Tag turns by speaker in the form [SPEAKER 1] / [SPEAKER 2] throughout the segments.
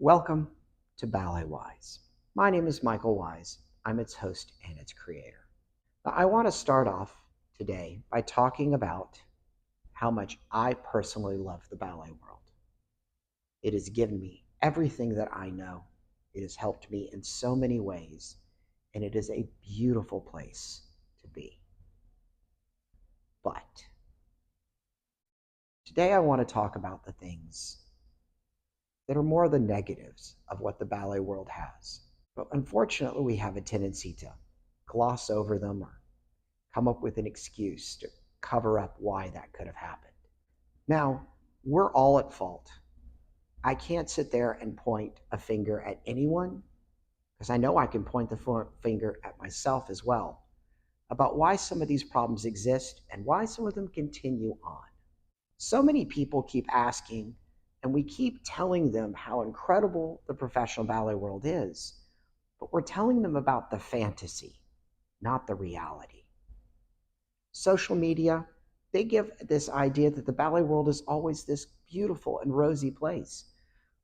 [SPEAKER 1] Welcome to BalletWise. My name is Michael Wise. I'm its host and its creator. Now, I want to start off today by talking about how much I personally love the ballet world. It has given me everything that I know. It has helped me in so many ways, and it is a beautiful place to be. But today I want to talk about the things that are more the negatives of what the ballet world has. But unfortunately, we have a tendency to gloss over them or come up with an excuse to cover up why that could have happened. Now, we're all at fault. I can't sit there and point a finger at anyone, because I know I can point the finger at myself as well, about why some of these problems exist and why some of them continue on. So many people keep asking, and we keep telling them how incredible the professional ballet world is, but we're telling them about the fantasy, not the reality. Social media, they give this idea that the ballet world is always this beautiful and rosy place,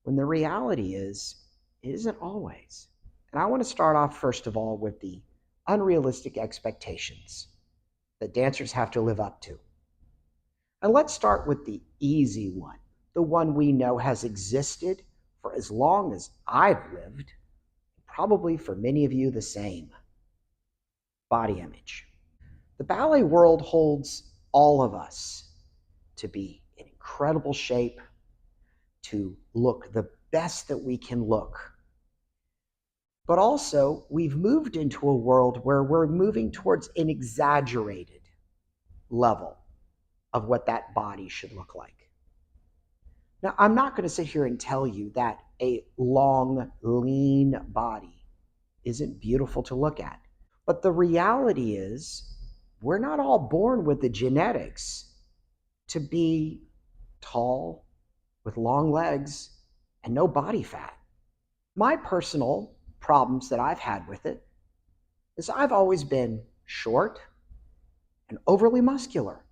[SPEAKER 1] when the reality is, it isn't always. And I want to start off, first of all, with the unrealistic expectations that dancers have to live up to. And let's start with the easy one, the one we know has existed for as long as I've lived, probably for many of you the same: body image. The ballet world holds all of us to be in incredible shape, to look the best that we can look. But also, we've moved into a world where we're moving towards an exaggerated level of what that body should look like. Now, I'm not going to sit here and tell you that a long, lean body isn't beautiful to look at. But the reality is, we're not all born with the genetics to be tall, with long legs, and no body fat. My personal problems that I've had with it is I've always been short and overly muscular.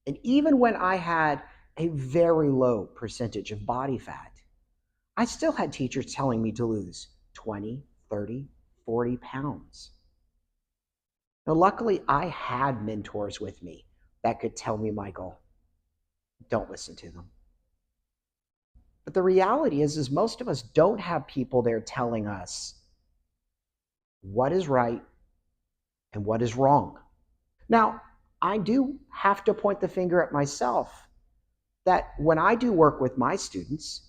[SPEAKER 1] And even when I had a very low percentage of body fat, I still had teachers telling me to lose 20, 30, 40 pounds. Now, luckily, I had mentors with me that could tell me, Michael, don't listen to them. But the reality is most of us don't have people there telling us what is right and what is wrong. Now, I do have to point the finger at myself that when I do work with my students,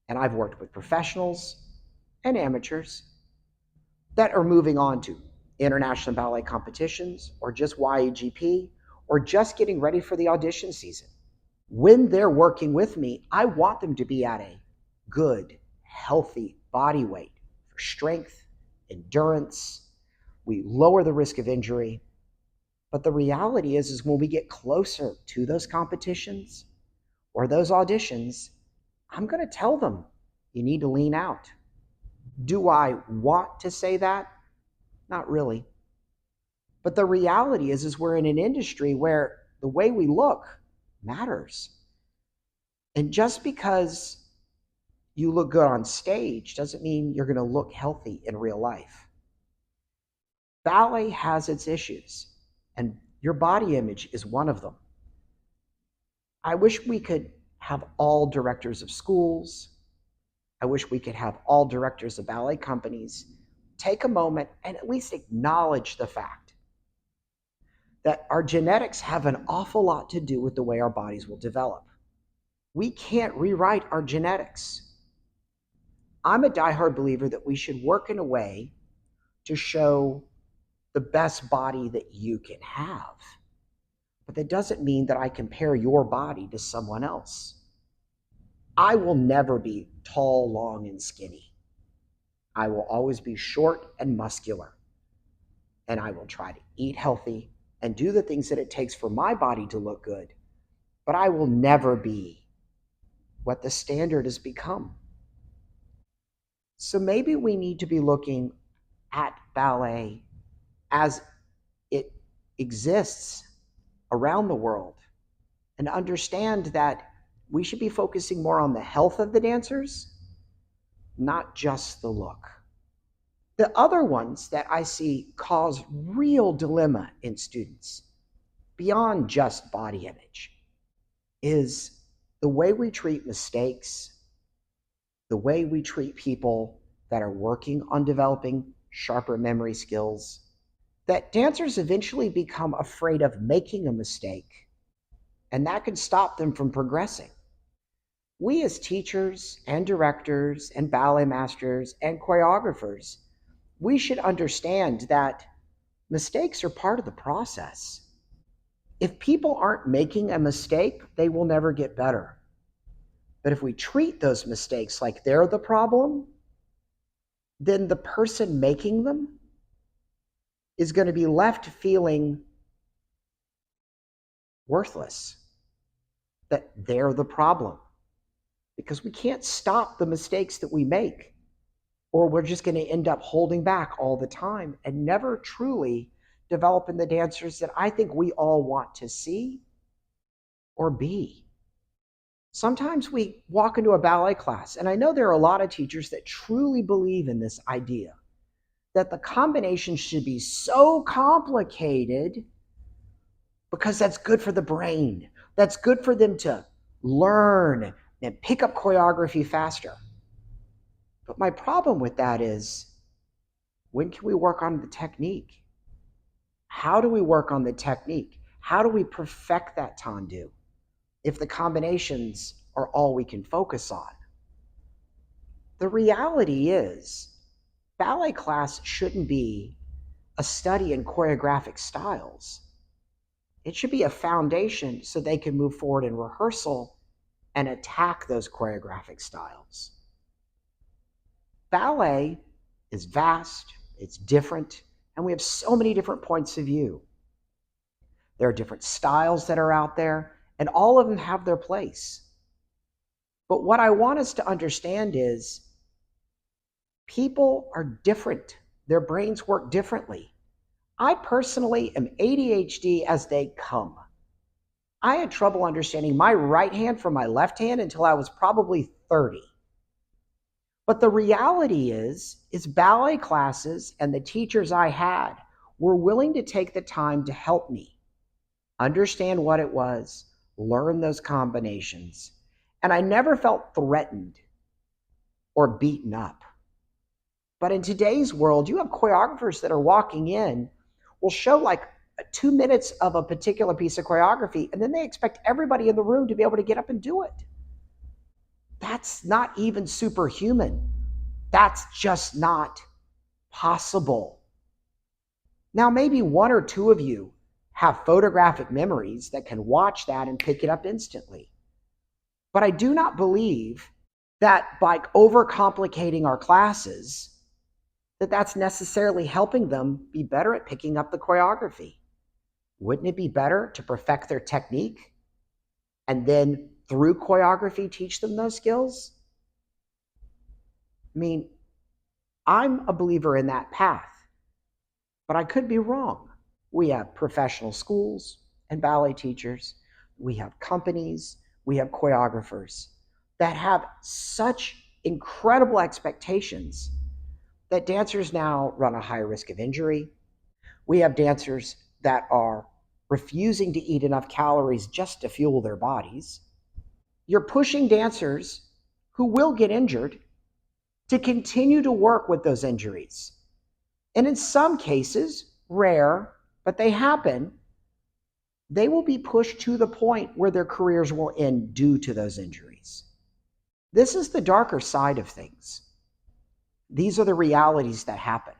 [SPEAKER 1] and I've worked with professionals and amateurs that are moving on to international ballet competitions or just YAGP or just getting ready for the audition season. When they're working with me, I want them to be at a good, healthy body weight for strength, endurance. We lower the risk of injury. But the reality is when we get closer to those competitions or those auditions, I'm going to tell them, you need to lean out. Do I want to say that? Not really. But the reality is we're in an industry where the way we look matters. And just because you look good on stage doesn't mean you're going to look healthy in real life. Ballet has its issues, and your body image is one of them. I wish we could have all directors of schools. I wish we could have all directors of ballet companies take a moment and at least acknowledge the fact that our genetics have an awful lot to do with the way our bodies will develop. We can't rewrite our genetics. I'm a diehard believer that we should work in a way to show the best body that you can have. But that doesn't mean that I compare your body to someone else. I will never be tall, long, and skinny. I will always be short and muscular. And I will try to eat healthy and do the things that it takes for my body to look good. But I will never be what the standard has become. So maybe we need to be looking at ballet as it exists around the world and understand that we should be focusing more on the health of the dancers, not just the look. The other ones that I see cause real dilemma in students, beyond just body image, is the way we treat mistakes, the way we treat people that are working on developing sharper memory skills, that dancers eventually become afraid of making a mistake, and that can stop them from progressing. We as teachers and directors and ballet masters and choreographers, we should understand that mistakes are part of the process. If people aren't making a mistake, they will never get better. But if we treat those mistakes like they're the problem, then the person making them is going to be left feeling worthless, that they're the problem. Because we can't stop the mistakes that we make, or we're just going to end up holding back all the time and never truly developing the dancers that I think we all want to see or be. Sometimes we walk into a ballet class, and I know there are a lot of teachers that truly believe in this idea that the combination should be so complicated because that's good for the brain. That's good for them to learn and pick up choreography faster. But my problem with that is, when can we work on the technique? How do we work on the technique? How do we perfect that tendu if the combinations are all we can focus on? The reality is, ballet class shouldn't be a study in choreographic styles. It should be a foundation so they can move forward in rehearsal and attack those choreographic styles. Ballet is vast, it's different, and we have so many different points of view. There are different styles that are out there, and all of them have their place. But what I want us to understand is people are different. Their brains work differently. I personally am ADHD as they come. I had trouble understanding my right hand from my left hand until I was probably 30. But the reality is ballet classes and the teachers I had were willing to take the time to help me understand what it was, learn those combinations, and I never felt threatened or beaten up. But in today's world, you have choreographers that are walking in, will show like 2 minutes of a particular piece of choreography, and then they expect everybody in the room to be able to get up and do it. That's not even superhuman. That's just not possible. Now, maybe one or two of you have photographic memories that can watch that and pick it up instantly. But I do not believe that by overcomplicating our classes, that's necessarily helping them be better at picking up the choreography. Wouldn't it be better to perfect their technique and then through choreography teach them those skills? I mean, I'm a believer in that path, but I could be wrong. We have professional schools and ballet teachers. We have companies. We have choreographers that have such incredible expectations that dancers now run a high risk of injury. We have dancers that are refusing to eat enough calories just to fuel their bodies. You're pushing dancers who will get injured to continue to work with those injuries. And in some cases, rare, but they happen, they will be pushed to the point where their careers will end due to those injuries. This is the darker side of things. These are the realities that happen.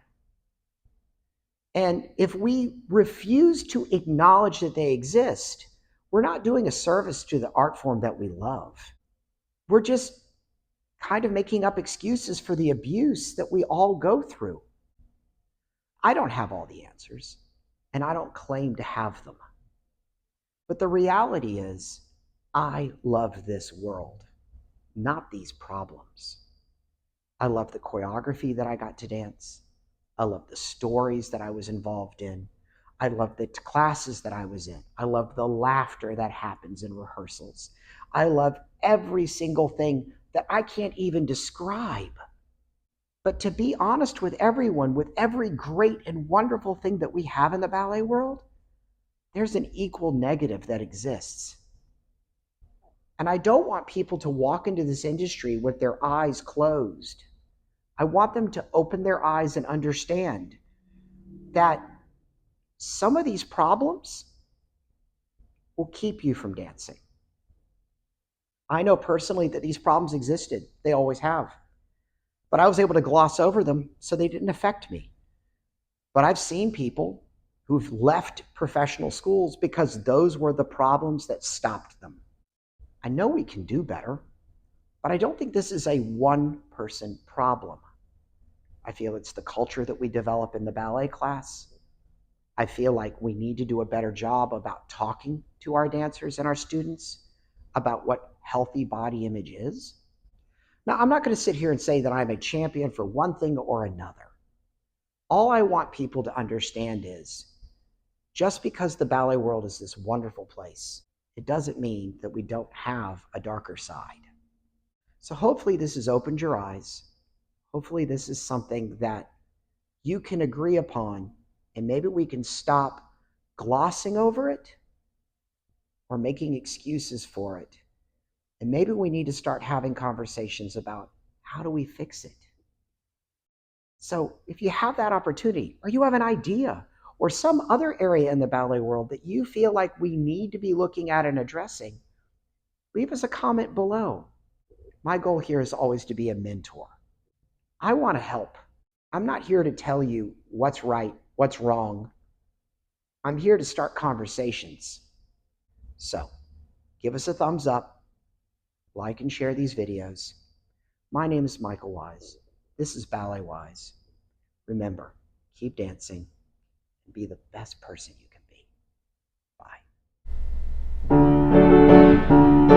[SPEAKER 1] And if we refuse to acknowledge that they exist, we're not doing a service to the art form that we love. We're just kind of making up excuses for the abuse that we all go through. I don't have all the answers, and I don't claim to have them. But the reality is, I love this world, not these problems. I love the choreography that I got to dance. I love the stories that I was involved in. I love the classes that I was in. I love the laughter that happens in rehearsals. I love every single thing that I can't even describe. But to be honest with everyone, with every great and wonderful thing that we have in the ballet world, there's an equal negative that exists. And I don't want people to walk into this industry with their eyes closed. I want them to open their eyes and understand that some of these problems will keep you from dancing. I know personally that these problems existed. They always have. But I was able to gloss over them so they didn't affect me. But I've seen people who've left professional schools because those were the problems that stopped them. I know we can do better, but I don't think this is a one-person problem. I feel it's the culture that we develop in the ballet class. I feel like we need to do a better job about talking to our dancers and our students about what healthy body image is. Now, I'm not going to sit here and say that I'm a champion for one thing or another. All I want people to understand is just because the ballet world is this wonderful place, it doesn't mean that we don't have a darker side. So hopefully this has opened your eyes. Hopefully this is something that you can agree upon, and maybe we can stop glossing over it or making excuses for it. And maybe we need to start having conversations about how do we fix it. So if you have that opportunity, or you have an idea, or some other area in the ballet world that you feel like we need to be looking at and addressing, leave us a comment below. My goal here is always to be a mentor. I want to help. I'm not here to tell you what's right, what's wrong. I'm here to start conversations. So give us a thumbs up, like and share these videos. My name is Michael Wise. This is BalletWise. Remember, keep dancing and be the best person you can be. Bye.